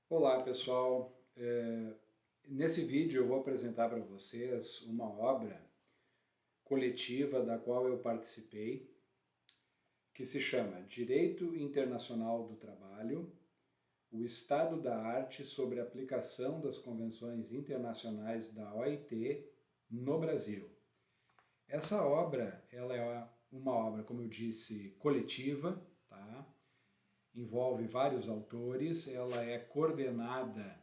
Olá pessoal, nesse vídeo eu vou apresentar para vocês uma obra coletiva da qual eu participei, que se chama Direito Internacional do Trabalho, o Estado da Arte sobre a aplicação das convenções internacionais da OIT no Brasil. Essa obra, ela é uma obra, como eu disse, coletiva, tá? Envolve vários autores, ela é coordenada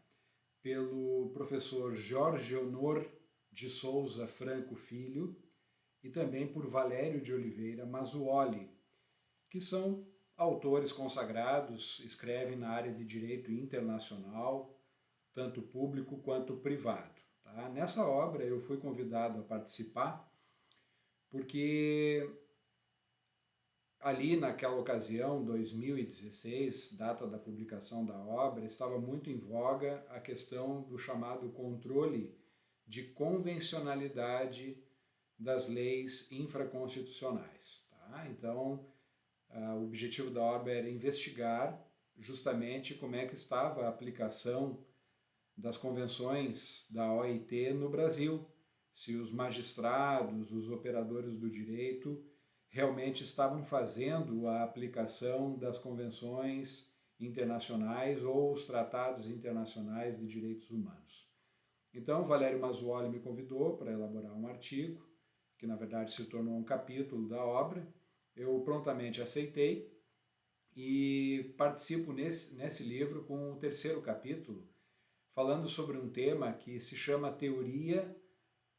pelo professor Jorge Honor de Souza Franco Filho e também por Valério de Oliveira Mazzuoli, que são autores consagrados, escrevem na área de direito internacional, tanto público quanto privado. Tá? Nessa obra eu fui convidado a participar porque ali naquela ocasião, 2016, data da publicação da obra, estava muito em voga a questão do chamado controle de convencionalidade das leis infraconstitucionais. Tá? Então, o objetivo da obra era investigar justamente como é que estava a aplicação das convenções da OIT no Brasil, se os magistrados, os operadores do direito realmente estavam fazendo a aplicação das convenções internacionais ou os tratados internacionais de direitos humanos. Então, Valério Mazzuoli me convidou para elaborar um artigo, que na verdade se tornou um capítulo da obra. Eu prontamente aceitei e participo nesse livro com o terceiro capítulo, falando sobre um tema que se chama Teoria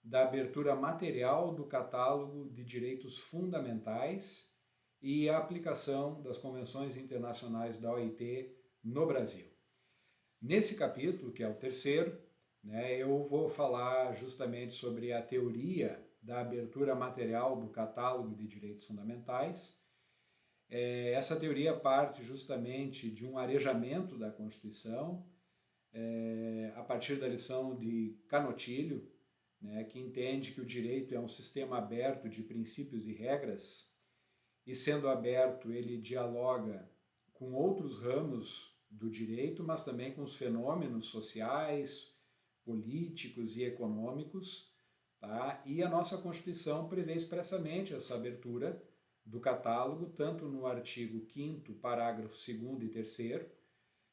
da abertura material do catálogo de direitos fundamentais e a aplicação das convenções internacionais da OIT no Brasil. Nesse capítulo, que é o terceiro, eu vou falar justamente sobre a teoria da abertura material do catálogo de direitos fundamentais. Essa teoria parte justamente de um arejamento da Constituição, a partir da lição de Canotilho, que entende que o direito é um sistema aberto de princípios e regras, e sendo aberto ele dialoga com outros ramos do direito, mas também com os fenômenos sociais, políticos e econômicos. Tá? E a nossa Constituição prevê expressamente essa abertura do catálogo, tanto no artigo 5º, parágrafo 2º e 3º,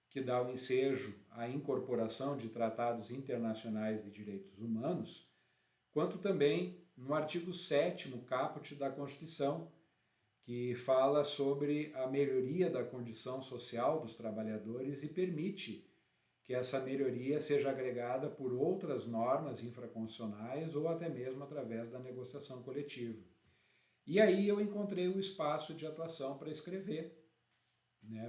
que dá o ensejo à incorporação de tratados internacionais de direitos humanos, quanto também no artigo 7º caput da Constituição, que fala sobre a melhoria da condição social dos trabalhadores e permite que essa melhoria seja agregada por outras normas infraconstitucionais ou até mesmo através da negociação coletiva. E aí eu encontrei o espaço de atuação para escrever,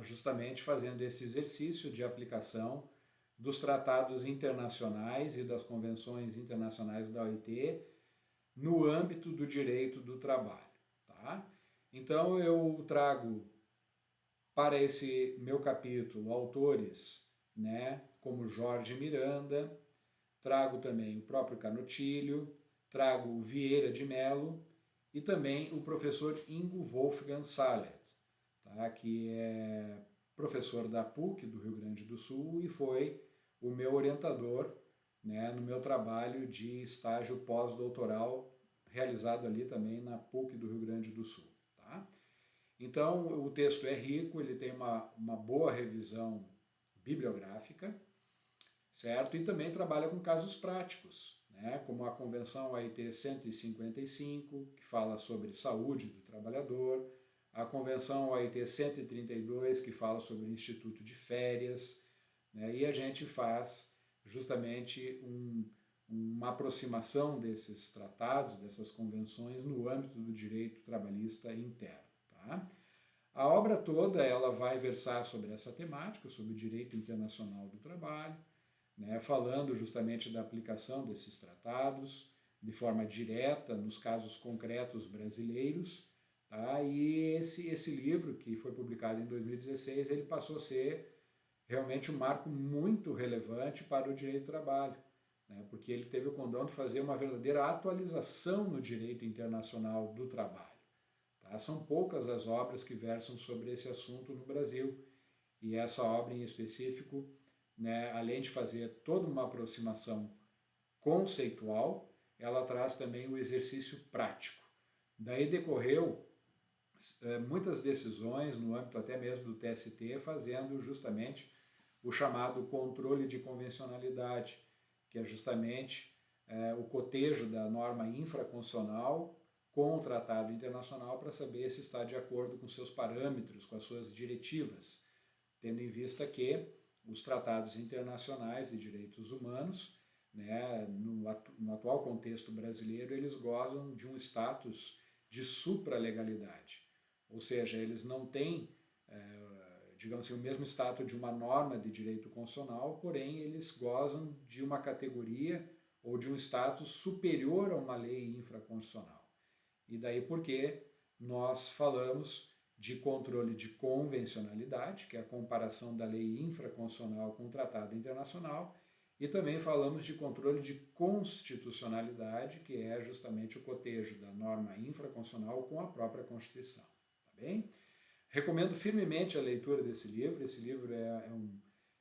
justamente fazendo esse exercício de aplicação dos tratados internacionais e das convenções internacionais da OIT no âmbito do direito do trabalho. Tá? Então eu trago para esse meu capítulo autores como Jorge Miranda, trago também o próprio Canotilho, trago o Vieira de Mello e também o professor Ingo Wolfgang Sallet, tá? Que é professor da PUC do Rio Grande do Sul e foi o meu orientador no meu trabalho de estágio pós-doutoral realizado ali também na PUC do Rio Grande do Sul. Tá? Então o texto é rico, ele tem uma boa revisão bibliográfica, certo? E também trabalha com casos práticos, como a Convenção AIT 155, que fala sobre saúde do trabalhador, a Convenção AIT 132, que fala sobre o Instituto de Férias, e a gente faz justamente uma aproximação desses tratados, dessas convenções, no âmbito do direito trabalhista interno. Tá? A obra toda ela vai versar sobre essa temática, sobre o direito internacional do trabalho, falando justamente da aplicação desses tratados de forma direta nos casos concretos brasileiros. Tá? E esse livro, que foi publicado em 2016, ele passou a ser realmente um marco muito relevante para o direito do trabalho, porque ele teve o condão de fazer uma verdadeira atualização no direito internacional do trabalho. Tá? São poucas as obras que versam sobre esse assunto no Brasil, e essa obra em específico né, além de fazer toda uma aproximação conceitual, ela traz também o exercício prático. Daí decorreu muitas decisões no âmbito até mesmo do TST, fazendo justamente o chamado controle de convencionalidade, que é justamente o cotejo da norma infraconstitucional com o tratado internacional para saber se está de acordo com seus parâmetros, com as suas diretivas, tendo em vista que os tratados internacionais de direitos humanos, né, no atual contexto brasileiro, eles gozam de um status de supralegalidade, ou seja, eles não têm, digamos assim, o mesmo status de uma norma de direito constitucional, porém eles gozam de uma categoria ou de um status superior a uma lei infraconstitucional. E daí porque nós falamos de controle de convencionalidade, que é a comparação da lei infraconstitucional com o tratado internacional, e também falamos de controle de constitucionalidade, que é justamente o cotejo da norma infraconstitucional com a própria Constituição. Tá bem? Recomendo firmemente a leitura desse livro. Esse livro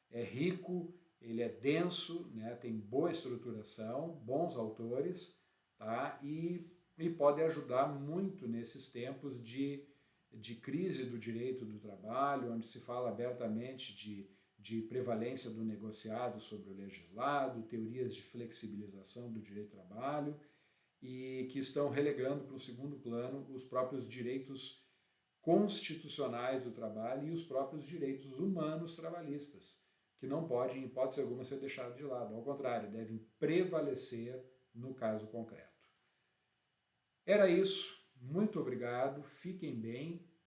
é rico, ele é denso, né, tem boa estruturação, bons autores, tá? E pode ajudar muito nesses tempos de crise do direito do trabalho, onde se fala abertamente de prevalência do negociado sobre o legislado, teorias de flexibilização do direito do trabalho, e que estão relegando para o segundo plano os próprios direitos constitucionais do trabalho e os próprios direitos humanos trabalhistas, que não podem, em hipótese alguma, ser deixados de lado. Ao contrário, devem prevalecer no caso concreto. Era isso. Muito obrigado. Fiquem bem.